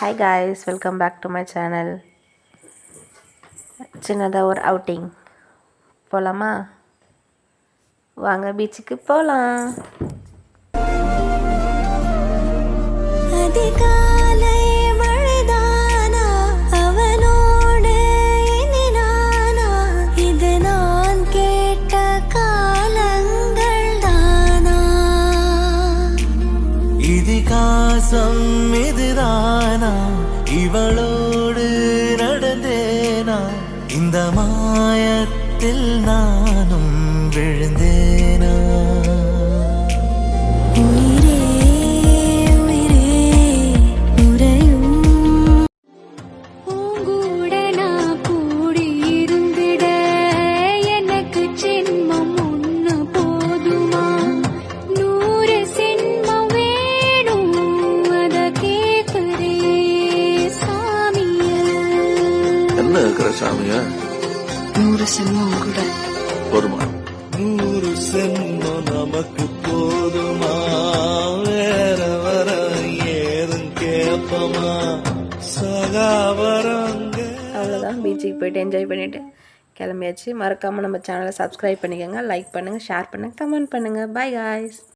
Hi guys, welcome back to my channel. சின்னதாக ஒரு outing போகலாமா? வாங்க பீச்சுக்கு போகலாம். அதிகாலை மழைதானா அவனோடு இனி நானா, இது நான் கேட்ட காலங்கள் தானா, இதிகாசம் இதுதானா, இவளோடு நடந்தேனா, இந்த மாயத்தில் நானும் விழுந்தேனா. உயிரே உயிரே உறையும் பூங்கூட நான் கூடியிருந்திட எனக்கு ஜென்மம் ஒன்று போதுமா, 100 ஜென்மம் வேணும் அத கேட்குறே சாமிய. என்ன இருக்கிற சாமிய 100 ஜென்மம் கூட வருமா? 100 சென்மம் நமக்கு போதுமா, வேற வர ஏதும் கேப்பமா, சகாவரங்க. அவ்வளோதான், பீச்சுக்கு போயிட்டு என்ஜாய் பண்ணிவிட்டு கிளம்பியாச்சு. மறக்காமல் நம்ம சேனலை சப்ஸ்கிரைப் பண்ணிக்கோங்க, லைக் பண்ணுங்கள், ஷேர் பண்ணுங்கள், கமெண்ட் பண்ணுங்கள். Bye guys.